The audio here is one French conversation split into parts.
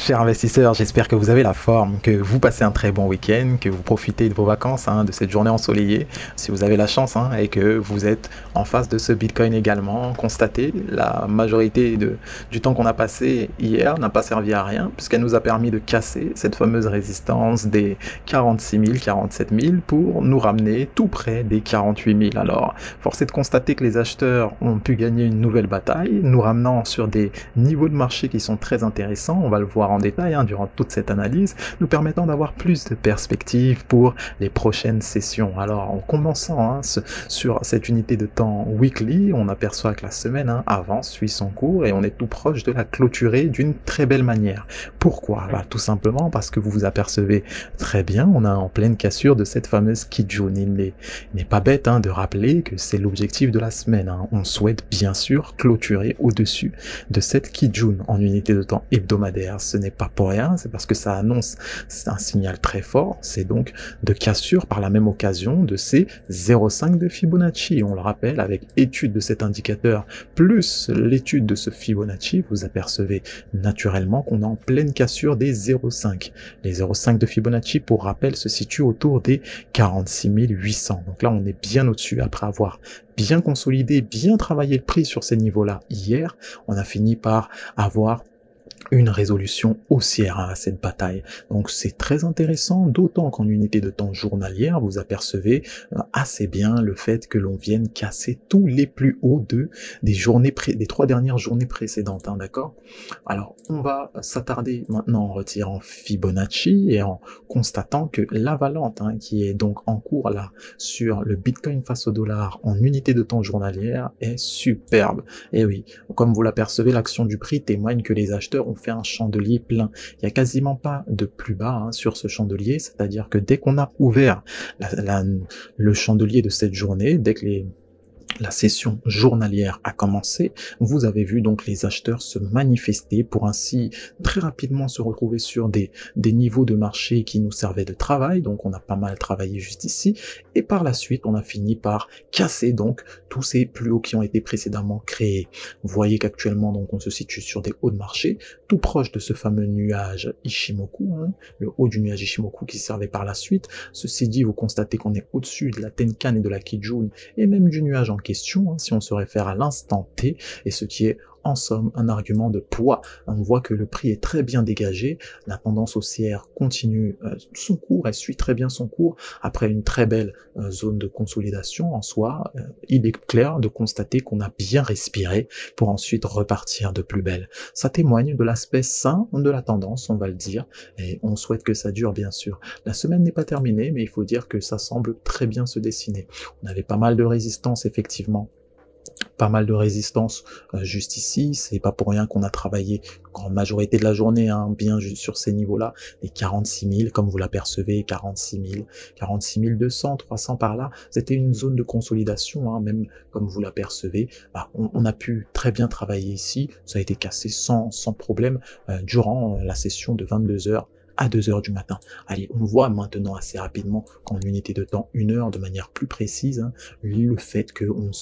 Chers investisseurs, j'espère que vous avez la forme, que vous passez un très bon week-end, que vous profitez de vos vacances, de cette journée ensoleillée, si vous avez la chance, et que vous êtes en face de ce Bitcoin également. Constatez, la majorité du temps qu'on a passé hier n'a pas servi à rien, puisqu'elle nous a permis de casser cette fameuse résistance des 46 000, 47 000 pour nous ramener tout près des 48 000. Alors, force est de constater que les acheteurs ont pu gagner une nouvelle bataille, nous ramenant sur des niveaux de marché qui sont très intéressants. On va le voir en détail durant toute cette analyse, nous permettant d'avoir plus de perspectives pour les prochaines sessions. Alors en commençant sur cette unité de temps weekly, on aperçoit que la semaine avance, suit son cours et on est tout proche de la clôturer d'une très belle manière. Pourquoi? Tout simplement parce que vous vous apercevez très bien, on est en pleine cassure de cette fameuse Kijun. Il n'est pas bête de rappeler que c'est l'objectif de la semaine. On souhaite bien sûr clôturer au-dessus de cette Kijun en unité de temps hebdomadaire. Ce n'est pas pour rien, c'est parce que ça annonce un signal très fort, c'est donc de cassure par la même occasion de ces 0,5 de Fibonacci. On le rappelle, avec étude de cet indicateur plus l'étude de ce Fibonacci, vous apercevez naturellement qu'on est en pleine cassure des 0,5. Les 0,5 de Fibonacci, pour rappel, se situent autour des 46 800. Donc là, on est bien au-dessus. Après avoir bien consolidé, bien travaillé le prix sur ces niveaux-là hier, on a fini par avoir une résolution haussière à cette bataille. Donc c'est très intéressant, d'autant qu'en unité de temps journalière, vous apercevez assez bien le fait que l'on vienne casser tous les plus hauts des 3 dernières journées précédentes, d'accord? Alors on va s'attarder maintenant en retirant Fibonacci et en constatant que l'avalante qui est donc en cours là sur le Bitcoin face au dollar en unité de temps journalière est superbe. Et oui, comme vous l'apercevez, l'action du prix témoigne que les acheteurs ont fait un chandelier plein. Il n'y a quasiment pas de plus bas sur ce chandelier, c'est-à-dire que dès qu'on a ouvert le chandelier de cette journée, dès que la session journalière a commencé, vous avez vu donc les acheteurs se manifester pour ainsi très rapidement se retrouver sur des niveaux de marché qui nous servaient de travail, donc on a pas mal travaillé juste ici, et par la suite on a fini par casser donc tous ces plus hauts qui ont été précédemment créés. Vous voyez qu'actuellement donc on se situe sur des hauts de marché, tout proche de ce fameux nuage Ishimoku, le haut du nuage Ishimoku qui servait par la suite. Ceci dit, vous constatez qu'on est au-dessus de la Tenkan et de la Kijun, et même du nuage en question, si on se réfère à l'instant T, et ce qui est en somme un argument de poids. On voit que le prix est très bien dégagé, la tendance haussière continue son cours, elle suit très bien son cours, après une très belle zone de consolidation en soi, il est clair de constater qu'on a bien respiré pour ensuite repartir de plus belle. Ça témoigne de l'aspect sain de la tendance, on va le dire, et on souhaite que ça dure bien sûr. La semaine n'est pas terminée, mais il faut dire que ça semble très bien se dessiner. On avait pas mal de résistance effectivement, pas mal de résistance juste ici, c'est pas pour rien qu'on a travaillé en majorité de la journée bien juste sur ces niveaux-là, les 46 000 comme vous l'apercevez, 46 000, 46 200, 300 par là, c'était une zone de consolidation, même comme vous l'apercevez, on a pu très bien travailler ici, ça a été cassé sans problème durant la session de 22 heures à 2 heures du matin. Allez, on voit maintenant assez rapidement qu'en unité de temps 1 heure, de manière plus précise, le fait qu'on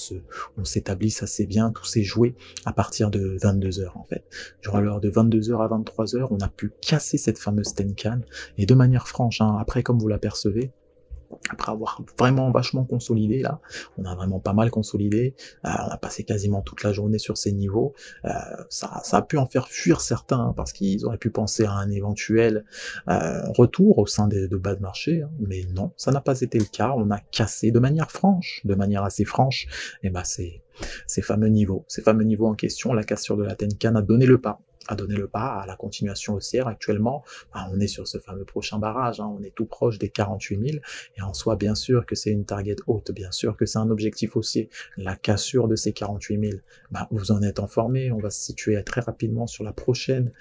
s'établisse assez bien, tout s'est joué à partir de 22 heures en fait. Durant l'heure de 22 heures à 23 heures, on a pu casser cette fameuse Tenkan, et de manière franche, après comme vous l'apercevez, après avoir vraiment vachement consolidé là, on a vraiment pas mal consolidé, on a passé quasiment toute la journée sur ces niveaux, ça a pu en faire fuir certains parce qu'ils auraient pu penser à un éventuel retour au sein de bas de marché, mais non, ça n'a pas été le cas, on a cassé de manière franche, de manière assez franche, et ces fameux niveaux en question, la cassure de la Tenkan a donné le pas à la continuation haussière. Actuellement, on est sur ce fameux prochain barrage, on est tout proche des 48 000, et en soi, bien sûr que c'est une target haute, bien sûr que c'est un objectif haussier. La cassure de ces 48 000, vous en êtes informé, on va se situer très rapidement sur la prochaine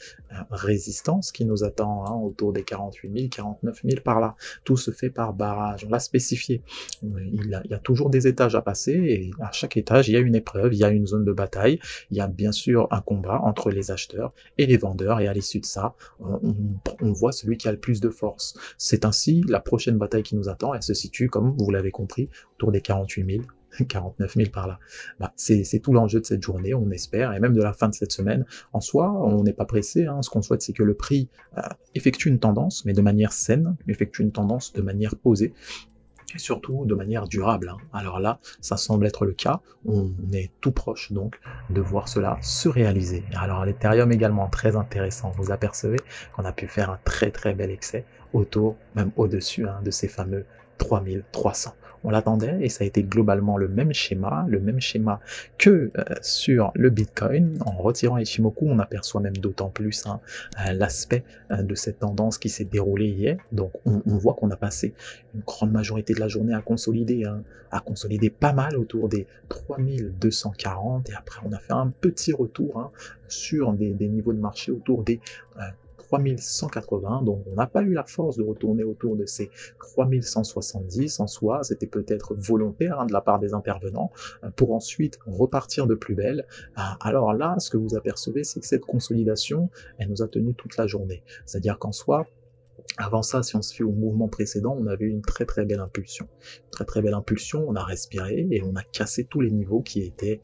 résistance qui nous attend, autour des 48 000, 49 000 par là. Tout se fait par barrage, on l'a spécifié. Il y a toujours des étages à passer, et à chaque étage, il y a une épreuve, il y a une zone de bataille, il y a bien sûr un combat entre les acheteurs et les vendeurs, et à l'issue de ça, on voit celui qui a le plus de force. C'est ainsi la prochaine bataille qui nous attend, elle se situe, comme vous l'avez compris, autour des 48 000, 49 000 par là. Bah, c'est tout l'enjeu de cette journée, on espère, et même de la fin de cette semaine. En soi, on n'est pas pressé, hein. Ce qu'on souhaite, c'est que le prix effectue une tendance, mais de manière saine, effectue une tendance de manière posée, et surtout de manière durable, hein. Alors là, ça semble être le cas, on est tout proche donc de voir cela se réaliser. Alors l'Ethereum également très intéressant, vous apercevez qu'on a pu faire un très bel excès autour, même au-dessus de ces fameux 3300. On l'attendait et ça a été globalement le même schéma que sur le Bitcoin. En retirant Ichimoku, on aperçoit même d'autant plus l'aspect de cette tendance qui s'est déroulée hier. Donc on voit qu'on a passé une grande majorité de la journée à consolider pas mal autour des 3240 et après on a fait un petit retour sur des niveaux de marché autour des 3180, donc on n'a pas eu la force de retourner autour de ces 3170 en soi, c'était peut-être volontaire de la part des intervenants, pour ensuite repartir de plus belle. Alors là, ce que vous apercevez, c'est que cette consolidation, elle nous a tenu toute la journée, c'est-à-dire qu'en soi, avant ça, si on se fie au mouvement précédent, on avait eu une très belle impulsion. Très belle impulsion, on a respiré et on a cassé tous les niveaux qui étaient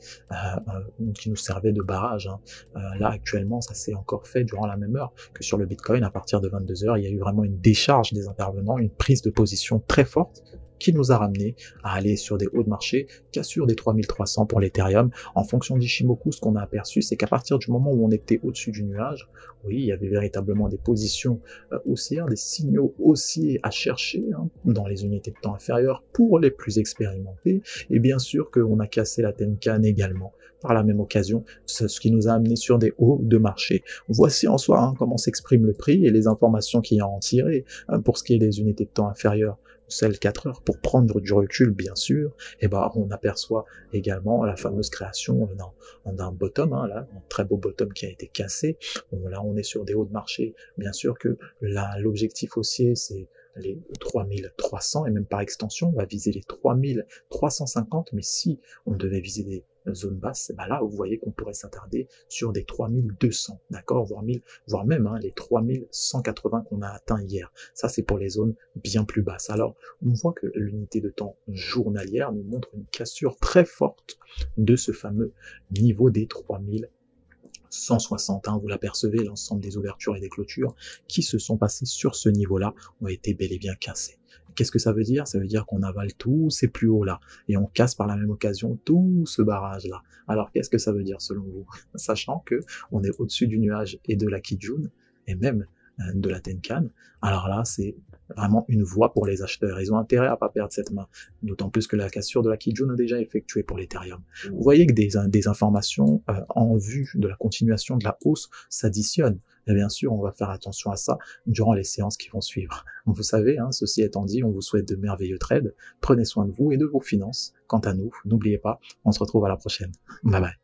qui nous servaient de barrage. Là, actuellement, ça s'est encore fait durant la même heure que sur le Bitcoin. À partir de 22 heures, il y a eu vraiment une décharge des intervenants, une prise de position très forte qui nous a ramené à aller sur des hauts de marché, cassure des 3300 pour l'Ethereum. En fonction d'Ichimoku, ce qu'on a aperçu, c'est qu'à partir du moment où on était au-dessus du nuage, oui, il y avait véritablement des positions haussières, des signaux haussiers à chercher dans les unités de temps inférieures pour les plus expérimentés, et bien sûr qu'on a cassé la Tenkan également par la même occasion, ce qui nous a amené sur des hauts de marché. Voici en soi comment s'exprime le prix et les informations qu'il y a à en tirer. Pour ce qui est des unités de temps inférieures, celles 4 heures, pour prendre du recul bien sûr, et on aperçoit également la fameuse création d'un bottom, là, un très beau bottom qui a été cassé. Bon, là on est sur des hauts de marché, bien sûr que l'objectif haussier c'est les 3300 et même par extension on va viser les 3350, mais si on devait viser des zones basses, là vous voyez qu'on pourrait s'attarder sur des 3200, d'accord, voire même les 3180 qu'on a atteint hier. Ça c'est pour les zones bien plus basses. Alors on voit que l'unité de temps journalière nous montre une cassure très forte de ce fameux niveau des 3160, vous l'apercevez, l'ensemble des ouvertures et des clôtures qui se sont passées sur ce niveau-là ont été bel et bien cassées. Qu'est-ce que ça veut dire? Ça veut dire qu'on avale tous ces plus hauts là, et on casse par la même occasion tout ce barrage là. Alors qu'est-ce que ça veut dire selon vous? Sachant que on est au-dessus du nuage et de la Kijun, et même de la Tenkan, alors là c'est vraiment une voie pour les acheteurs. Ils ont intérêt à pas perdre cette main, d'autant plus que la cassure de la Kijun a déjà effectué pour l'Ethereum. Vous voyez que des informations en vue de la continuation de la hausse s'additionnent. Et bien sûr, on va faire attention à ça durant les séances qui vont suivre. Vous savez, ceci étant dit, on vous souhaite de merveilleux trades. Prenez soin de vous et de vos finances. Quant à nous, n'oubliez pas, on se retrouve à la prochaine. Bye bye.